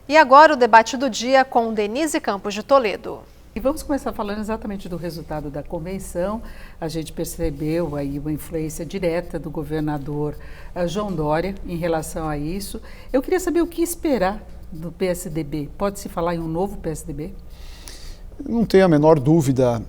E agora o debate do dia com Denise Campos de Toledo. E vamos começar falando exatamente do resultado da convenção. A gente percebeu aí uma influência direta do governador João Dória em relação a isso. Eu queria saber o que esperar do PSDB. Pode-se falar em um novo PSDB? Não tenho a menor dúvida,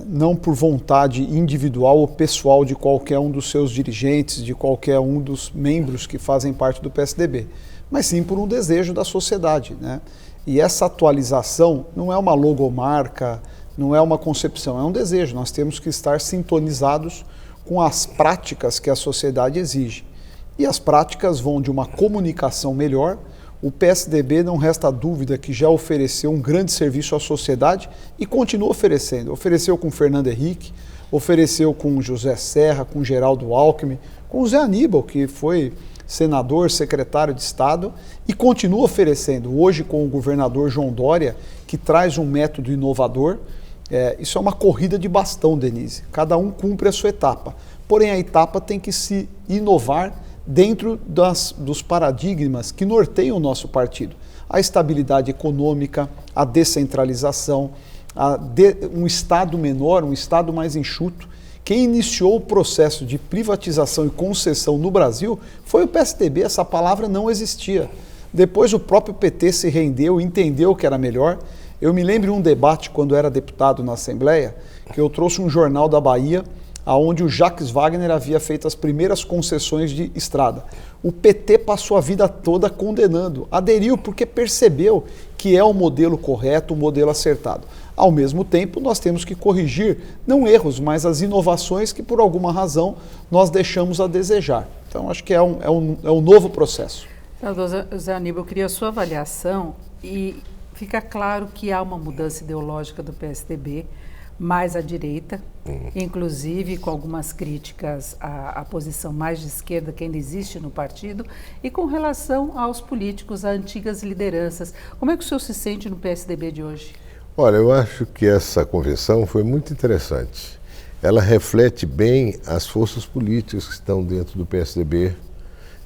não por vontade individual ou pessoal de qualquer um dos seus dirigentes, de qualquer um dos membros que fazem parte do PSDB, mas sim por um desejo da sociedade, né? E essa atualização não é uma logomarca, não é uma concepção, é um desejo. Nós temos que estar sintonizados com as práticas que a sociedade exige. E as práticas vão de uma comunicação melhor. O PSDB, não resta dúvida que já ofereceu um grande serviço à sociedade e continua oferecendo. Ofereceu com Fernando Henrique, ofereceu com José Serra, com Geraldo Alckmin, com Zé Aníbal, que foi senador, secretário de Estado, e continua oferecendo hoje com o governador João Dória, que traz um método inovador. Isso é uma corrida de bastão, Denise. Cada um cumpre a sua etapa. Porém, a etapa tem que se inovar dentro dos paradigmas que norteiam o nosso partido. A estabilidade econômica, a descentralização, um Estado menor, um Estado mais enxuto. Quem iniciou o processo de privatização e concessão no Brasil foi o PSDB, essa palavra não existia. Depois o próprio PT se rendeu, entendeu que era melhor. Eu me lembro de um debate quando era deputado na Assembleia, que eu trouxe um jornal da Bahia, onde o Jacques Wagner havia feito as primeiras concessões de estrada. O PT passou a vida toda condenando, aderiu porque percebeu que é o modelo correto, o modelo acertado. Ao mesmo tempo, nós temos que corrigir, não erros, mas as inovações que por alguma razão nós deixamos a desejar. Então, acho que é um novo processo. Zé Aníbal, eu queria a sua avaliação e fica claro que há uma mudança ideológica do PSDB, mais à direita, inclusive com algumas críticas à posição mais de esquerda que ainda existe no partido, e com relação aos políticos, a antigas lideranças. Como é que o senhor se sente no PSDB de hoje? Olha, eu acho que essa convenção foi muito interessante. Ela reflete bem as forças políticas que estão dentro do PSDB,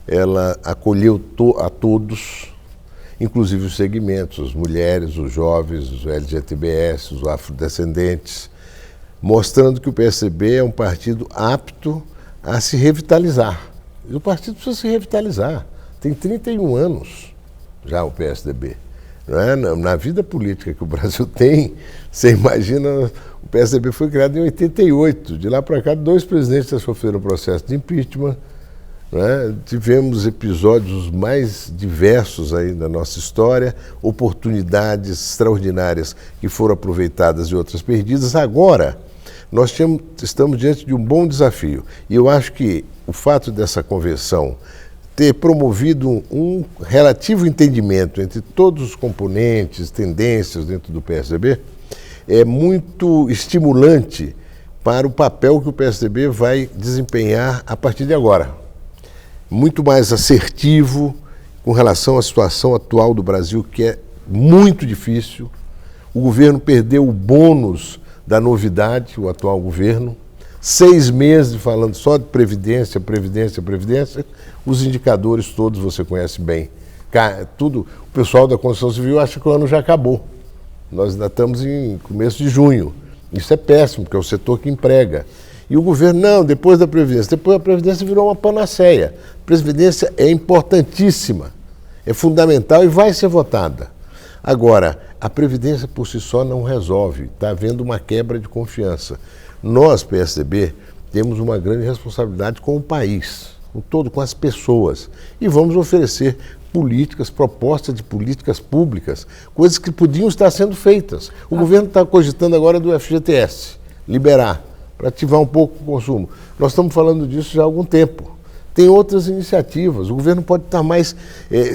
ela acolheu a todos, inclusive os segmentos, as mulheres, os jovens, os LGTBS, os afrodescendentes, mostrando que o PSDB é um partido apto a se revitalizar. E o partido precisa se revitalizar. Tem 31 anos já o PSDB. Não é? Na vida política que o Brasil tem, você imagina, o PSDB foi criado em 88. De lá para cá, 2 presidentes já sofreram processo de impeachment. Tivemos episódios mais diversos aí na nossa história, oportunidades extraordinárias que foram aproveitadas e outras perdidas. Agora, nós estamos diante de um bom desafio. E eu acho que o fato dessa convenção ter promovido um relativo entendimento entre todos os componentes, tendências dentro do PSDB, é muito estimulante para o papel que o PSDB vai desempenhar a partir de agora. Muito mais assertivo com relação à situação atual do Brasil, que é muito difícil. O governo perdeu o bônus da novidade, o atual governo. 6 meses falando só de previdência, previdência, previdência. Os indicadores todos você conhece bem. Tudo, o pessoal da construção civil acha que o ano já acabou. Nós ainda estamos em começo de junho. Isso é péssimo, porque é o setor que emprega. E o governo, não, depois da Previdência. Depois a Previdência virou uma panaceia. A Previdência é importantíssima, é fundamental e vai ser votada. Agora, a Previdência por si só não resolve, está havendo uma quebra de confiança. Nós, PSDB, temos uma grande responsabilidade com o país, com todo, com as pessoas. E vamos oferecer políticas, propostas de políticas públicas, coisas que podiam estar sendo feitas. O governo está cogitando agora do FGTS, liberar, para ativar um pouco o consumo. Nós estamos falando disso já há algum tempo. Tem outras iniciativas. O governo pode estar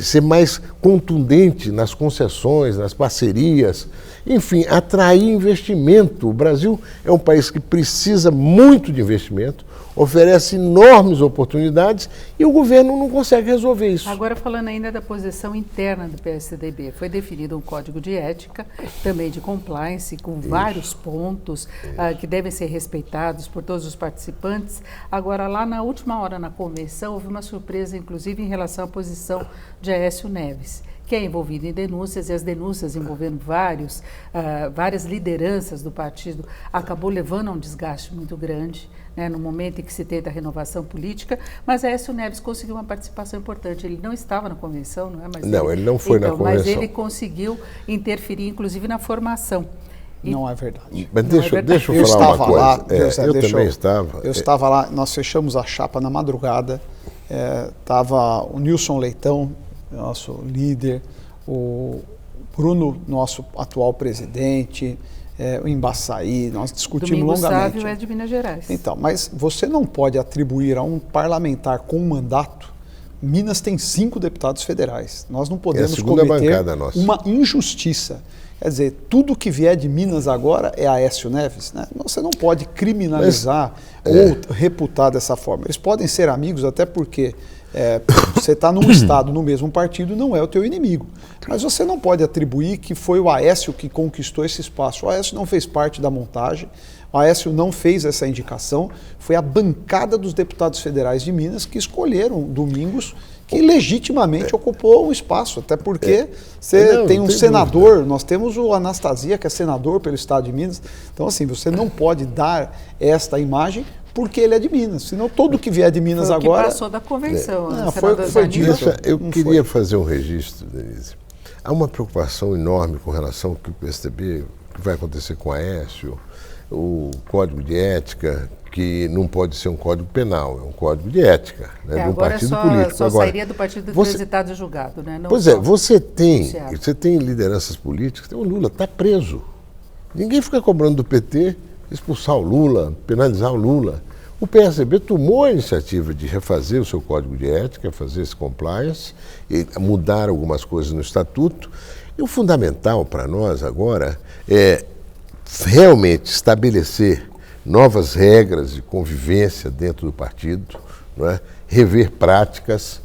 ser mais contundente nas concessões, nas parcerias, enfim, atrair investimento. O Brasil é um país que precisa muito de investimento, oferece enormes oportunidades e o governo não consegue resolver isso. Agora, falando ainda da posição interna do PSDB, foi definido um código de ética, também de compliance, com vários pontos que devem ser respeitados por todos os participantes. Agora, lá na última hora na convenção, houve uma surpresa, inclusive, em relação à posição de Aécio Neves, que é envolvido em denúncias, e as denúncias envolvendo várias lideranças do partido acabou levando a um desgaste muito grande, né, no momento em que se tenta a renovação política, mas Aécio Neves conseguiu uma participação importante. Ele não estava na convenção, não é? Mas ele não foi na convenção. Mas ele conseguiu interferir, inclusive, na formação. Não é verdade. Mas deixa eu falar uma coisa. Lá, eu também estava. Eu estava lá, nós fechamos a chapa na madrugada, estava o Nilson Leitão, nosso líder, o Bruno, nosso atual presidente, o Embaçaí, nós discutimos Domingos longamente. Sávio é de Minas Gerais. Então, mas você não pode atribuir a um parlamentar com mandato. Minas tem 5 deputados federais. Nós não podemos cometer uma injustiça. Quer dizer, tudo que vier de Minas agora é Aécio Neves, né? Você não pode criminalizar ou reputar dessa forma. Eles podem ser amigos até porque você está num estado, no mesmo partido, não é o teu inimigo. Mas você não pode atribuir que foi o Aécio que conquistou esse espaço. O Aécio não fez parte da montagem, o Aécio não fez essa indicação, foi a bancada dos deputados federais de Minas que escolheram Domingos, que legitimamente ocupou o espaço, até porque você tem um senador, dúvida. Nós temos o Anastasia, que é senador pelo estado de Minas, então assim, você não pode dar esta imagem porque ele é de Minas, senão todo que vier de Minas foi agora... que passou da convenção. Foi o que foi dito. Eu queria fazer um registro, Denise. Há uma preocupação enorme com relação ao que o PSDB, o que vai acontecer com a Aécio, o código de ética, que não pode ser um código penal, é um código de ética, né, de um partido político. Só sairia do partido transitado e julgado, né? Não você tem lideranças políticas, tem o Lula, está preso. Ninguém fica cobrando do PT expulsar o Lula, penalizar o Lula. O PSDB tomou a iniciativa de refazer o seu código de ética, fazer esse compliance, e mudar algumas coisas no estatuto. E o fundamental para nós agora é realmente estabelecer novas regras de convivência dentro do partido, não é? Rever práticas,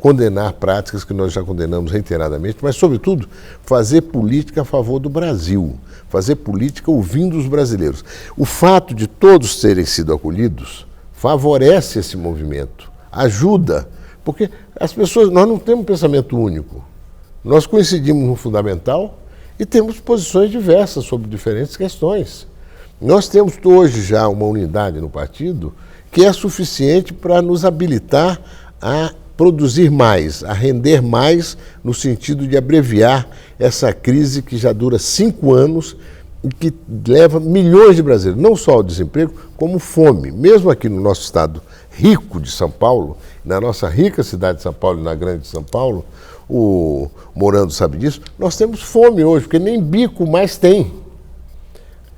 condenar práticas que nós já condenamos reiteradamente, mas, sobretudo, fazer política a favor do Brasil, fazer política ouvindo os brasileiros. O fato de todos terem sido acolhidos favorece esse movimento, ajuda, porque as pessoas, nós não temos pensamento único, nós coincidimos no fundamental e temos posições diversas sobre diferentes questões. Nós temos hoje já uma unidade no partido que é suficiente para nos habilitar a produzir mais, a render mais, no sentido de abreviar essa crise que já dura 5 anos e que leva milhões de brasileiros, não só ao desemprego, como fome. Mesmo aqui no nosso estado rico de São Paulo, na nossa rica cidade de São Paulo e na grande São Paulo, o Morando sabe disso, nós temos fome hoje, porque nem bico mais tem.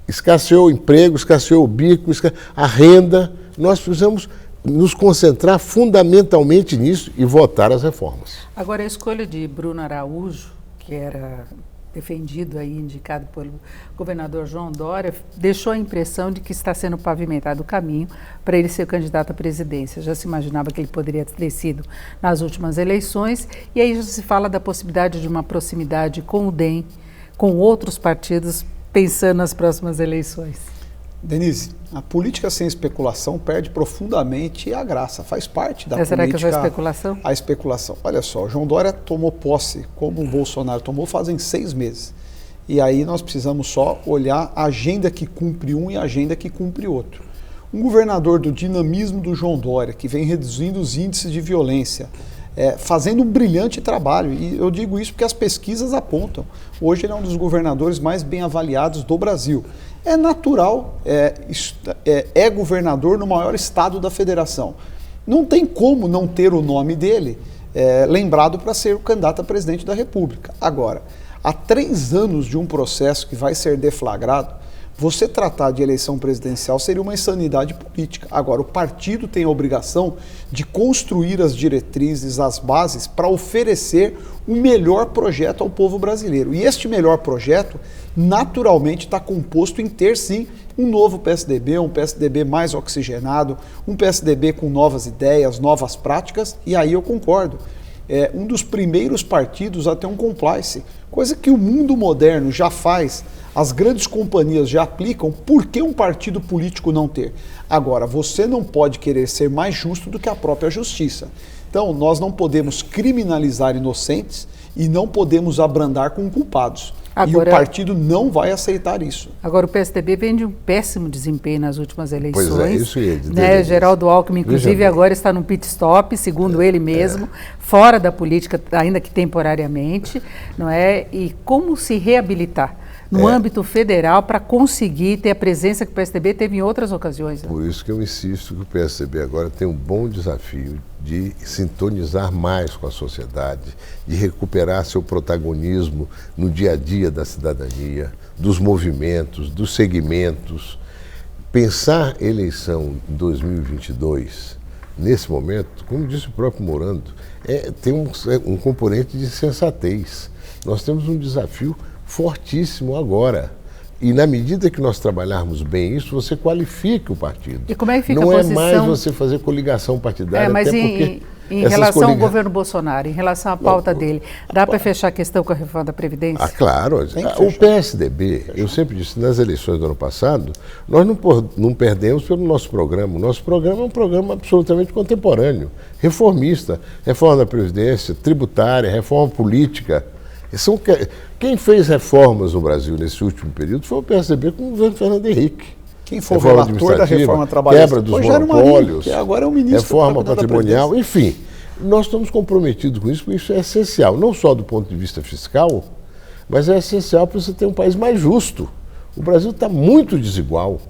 Escasseou o emprego, escasseou o bico, a renda. Nós precisamos nos concentrar fundamentalmente nisso e votar as reformas. Agora, a escolha de Bruno Araújo, que era defendido aí, indicado pelo governador João Dória, deixou a impressão de que está sendo pavimentado o caminho para ele ser candidato à presidência. Já se imaginava que ele poderia ter sido nas últimas eleições, e aí já se fala da possibilidade de uma proximidade com o DEM, com outros partidos, pensando nas próximas eleições. Denise, a política sem especulação perde profundamente a graça, faz parte da política. Será que é só especulação? A especulação. Olha só, o João Dória tomou posse, como o Bolsonaro tomou, fazem 6 meses. E aí nós precisamos só olhar a agenda que cumpre um e a agenda que cumpre outro. Um governador do dinamismo do João Dória, que vem reduzindo os índices de violência, fazendo um brilhante trabalho, e eu digo isso porque as pesquisas apontam. Hoje ele é um dos governadores mais bem avaliados do Brasil. É natural, é governador no maior estado da federação. Não tem como não ter o nome dele lembrado para ser o candidato a presidente da República. Agora, há 3 anos de um processo que vai ser deflagrado, você tratar de eleição presidencial seria uma insanidade política. Agora, o partido tem a obrigação de construir as diretrizes, as bases, para oferecer o melhor projeto ao povo brasileiro. E este melhor projeto, naturalmente, está composto em ter, sim, um novo PSDB, um PSDB mais oxigenado, um PSDB com novas ideias, novas práticas, e aí eu concordo. É um dos primeiros partidos a ter um compliance, coisa que o mundo moderno já faz, as grandes companhias já aplicam, por que um partido político não ter? Agora, você não pode querer ser mais justo do que a própria justiça. Então, nós não podemos criminalizar inocentes e não podemos abrandar com culpados. Agora, e o partido não vai aceitar isso. Agora, o PSDB vem de um péssimo desempenho nas últimas eleições. Pois é, isso ia dizer. Né? Geraldo Alckmin, inclusive, agora está num pit stop, segundo ele mesmo, fora da política, ainda que temporariamente, não é? E como se reabilitar no âmbito federal para conseguir ter a presença que o PSDB teve em outras ocasiões? Né? Por isso que eu insisto que o PSDB agora tem um bom desafio de sintonizar mais com a sociedade, de recuperar seu protagonismo no dia a dia da cidadania, dos movimentos, dos segmentos. Pensar eleição em 2022, nesse momento, como disse o próprio Morando, tem um componente de sensatez. Nós temos um desafio fortíssimo agora. E na medida que nós trabalharmos bem isso, você qualifica o partido. E como é que fica Não a posição? É mais você fazer coligação partidária, mas até porque em relação ao governo Bolsonaro, em relação à pauta dele, dá para fechar a questão com a reforma da Previdência? Claro. O PSDB, eu sempre disse, nas eleições do ano passado, nós não perdemos pelo nosso programa. O nosso programa é um programa absolutamente contemporâneo, reformista, reforma da Previdência, tributária, reforma política. Quem fez reformas no Brasil nesse último período foi o PSDB com o governo Fernando Henrique. Quem foi o relator da reforma trabalhista? Quebra dos monopólios, que agora é o ministro reforma patrimonial, enfim. Nós estamos comprometidos com isso, porque isso é essencial, não só do ponto de vista fiscal, mas é essencial para você ter um país mais justo. O Brasil está muito desigual.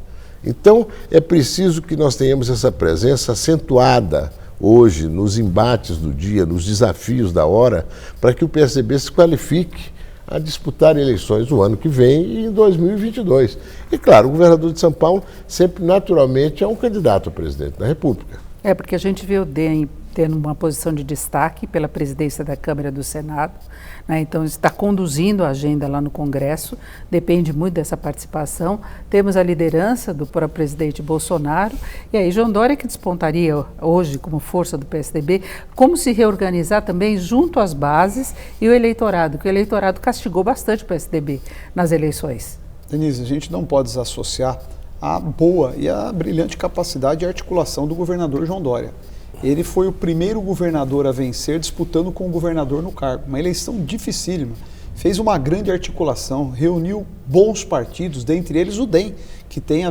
Então, é preciso que nós tenhamos essa presença acentuada hoje, nos embates do dia, nos desafios da hora, para que o PSDB se qualifique a disputar eleições no ano que vem e em 2022. E, claro, o governador de São Paulo sempre, naturalmente, é um candidato a presidente da República. Porque a gente vê o DEM tendo uma posição de destaque pela presidência da Câmara e do Senado, né? Então está conduzindo a agenda lá no Congresso, depende muito dessa participação. Temos a liderança do próprio presidente Bolsonaro, e aí João Dória que despontaria hoje como força do PSDB, como se reorganizar também junto às bases e o eleitorado, que o eleitorado castigou bastante o PSDB nas eleições. Denise, a gente não pode desassociar a boa e a brilhante capacidade de articulação do governador João Dória. Ele foi o primeiro governador a vencer disputando com o governador no cargo. Uma eleição dificílima. Fez uma grande articulação, reuniu bons partidos, dentre eles o DEM, que tem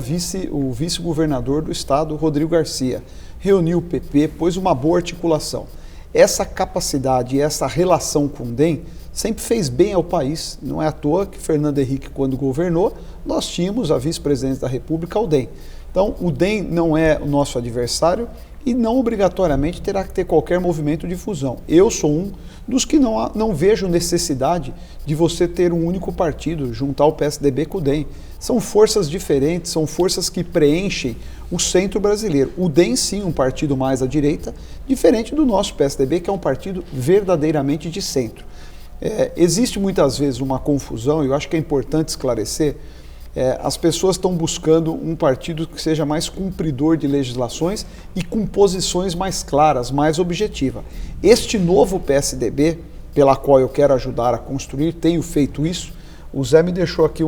o vice-governador do estado, Rodrigo Garcia. Reuniu o PP, pôs uma boa articulação. Essa capacidade e essa relação com o DEM sempre fez bem ao país. Não é à toa que Fernando Henrique, quando governou, nós tínhamos a vice-presidência da República, o DEM. Então, o DEM não é o nosso adversário, e não obrigatoriamente terá que ter qualquer movimento de fusão. Eu sou um dos que não vejo necessidade de você ter um único partido, juntar o PSDB com o DEM. São forças diferentes, são forças que preenchem o centro brasileiro. O DEM, sim, um partido mais à direita, diferente do nosso PSDB, que é um partido verdadeiramente de centro. Existe muitas vezes uma confusão, e eu acho que é importante esclarecer. As pessoas estão buscando um partido que seja mais cumpridor de legislações e com posições mais claras, mais objetivas. Este novo PSDB, pela qual eu quero ajudar a construir, tenho feito isso. O Zé me deixou aqui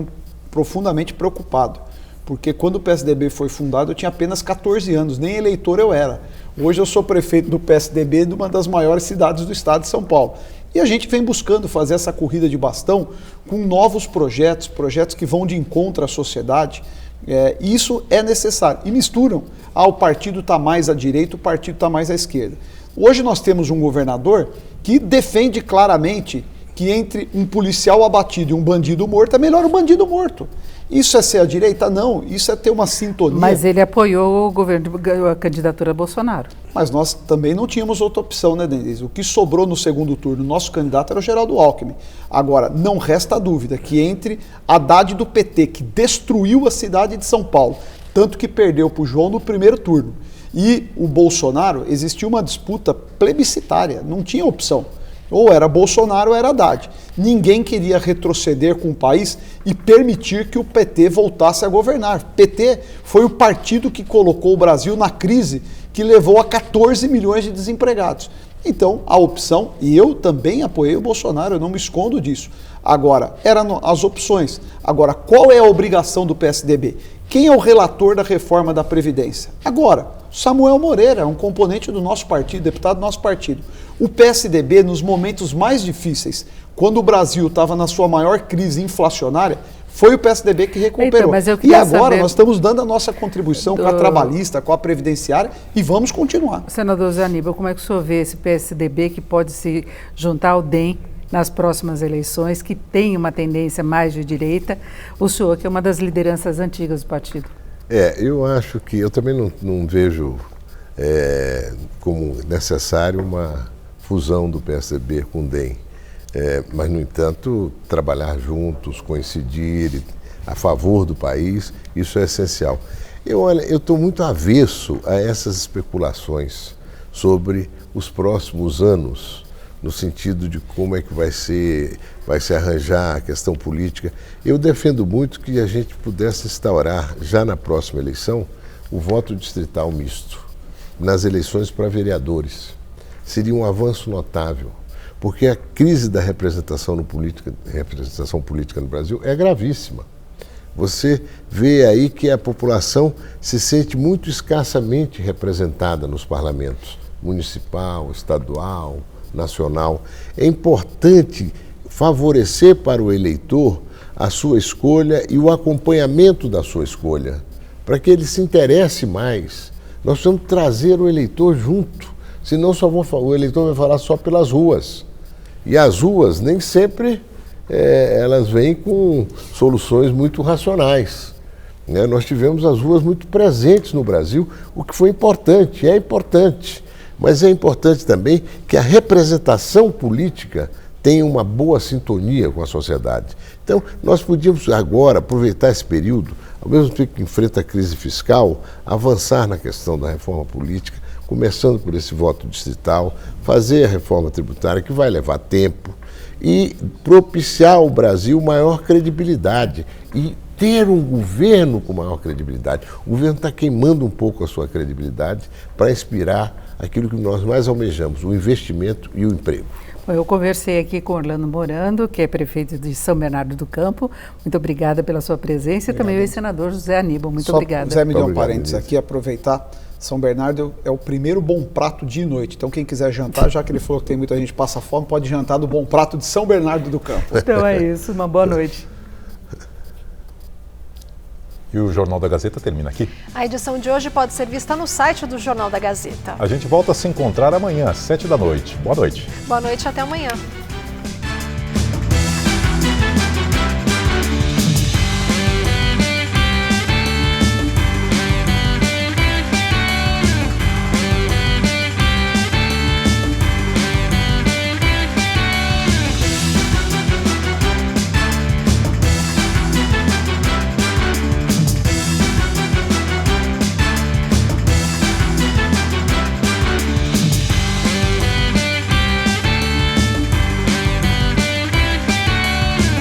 profundamente preocupado, porque quando o PSDB foi fundado eu tinha apenas 14 anos, nem eleitor eu era. Hoje eu sou prefeito do PSDB de uma das maiores cidades do estado de São Paulo. E a gente vem buscando fazer essa corrida de bastão com novos projetos que vão de encontro à sociedade. E isso é necessário. E misturam. O partido está mais à direita, o partido está mais à esquerda. Hoje nós temos um governador que defende claramente que entre um policial abatido e um bandido morto, é melhor o bandido morto. Isso é ser a direita? Não, isso é ter uma sintonia. Mas ele apoiou o governo, a candidatura Bolsonaro. Mas nós também não tínhamos outra opção, né, Denise? O que sobrou no segundo turno, nosso candidato era o Geraldo Alckmin. Agora, não resta dúvida que entre Haddad do PT, que destruiu a cidade de São Paulo, tanto que perdeu para o João no primeiro turno, e o Bolsonaro, existia uma disputa plebiscitária, não tinha opção. Ou era Bolsonaro ou era Haddad. Ninguém queria retroceder com o país e permitir que o PT voltasse a governar. PT foi o partido que colocou o Brasil na crise que levou a 14 milhões de desempregados. Então, a opção, e eu também apoiei o Bolsonaro, eu não me escondo disso. Agora, eram as opções. Agora, qual é a obrigação do PSDB? Quem é o relator da reforma da Previdência? Agora, Samuel Moreira é um componente do nosso partido, deputado do nosso partido. O PSDB, nos momentos mais difíceis, quando o Brasil estava na sua maior crise inflacionária, foi o PSDB que recuperou. Então, mas eu e queria agora saber nós estamos dando a nossa contribuição com a trabalhista, com a previdenciária e vamos continuar. Senador Zé Aníbal, como é que o senhor vê esse PSDB que pode se juntar ao DEM nas próximas eleições, que tem uma tendência mais de direita? O senhor, que é uma das lideranças antigas do partido. Eu acho que eu também não vejo como necessário uma fusão do PSDB com o DEM. Mas, no entanto, trabalhar juntos, coincidir a favor do país, isso é essencial. Eu estou muito avesso a essas especulações sobre os próximos anos, no sentido de como é que vai se arranjar a questão política. Eu defendo muito que a gente pudesse instaurar, já na próxima eleição, o voto distrital misto, nas eleições para vereadores. Seria um avanço notável. Porque a crise da representação política no Brasil é gravíssima. Você vê aí que a população se sente muito escassamente representada nos parlamentos, municipal, estadual, nacional. É importante favorecer para o eleitor a sua escolha e o acompanhamento da sua escolha, para que ele se interesse mais. Nós precisamos trazer o eleitor junto, senão o eleitor vai falar só pelas ruas. E as ruas nem sempre elas vêm com soluções muito racionais. Né? Nós tivemos as ruas muito presentes no Brasil, o que foi importante, é importante. Mas é importante também que a representação política tenha uma boa sintonia com a sociedade. Então, nós podíamos agora aproveitar esse período, ao mesmo tempo que enfrenta a crise fiscal, avançar na questão da reforma política, começando por esse voto distrital, fazer a reforma tributária, que vai levar tempo, e propiciar ao Brasil maior credibilidade e ter um governo com maior credibilidade. O governo está queimando um pouco a sua credibilidade para inspirar aquilo que nós mais almejamos, o investimento e o emprego. Bom, eu conversei aqui com Orlando Morando, que é prefeito de São Bernardo do Campo. Muito obrigada pela sua presença. E também o ex-senador José Aníbal. Muito obrigada. Zé, me deu um parênteses aqui, aproveitar. São Bernardo é o primeiro bom prato de noite. Então, quem quiser jantar, já que ele falou que tem muita gente que passa fome, pode jantar do bom prato de São Bernardo do Campo. Então é isso. Uma boa noite. E o Jornal da Gazeta termina aqui. A edição de hoje pode ser vista no site do Jornal da Gazeta. A gente volta a se encontrar amanhã, às 7 da noite. Boa noite. Boa noite, até amanhã.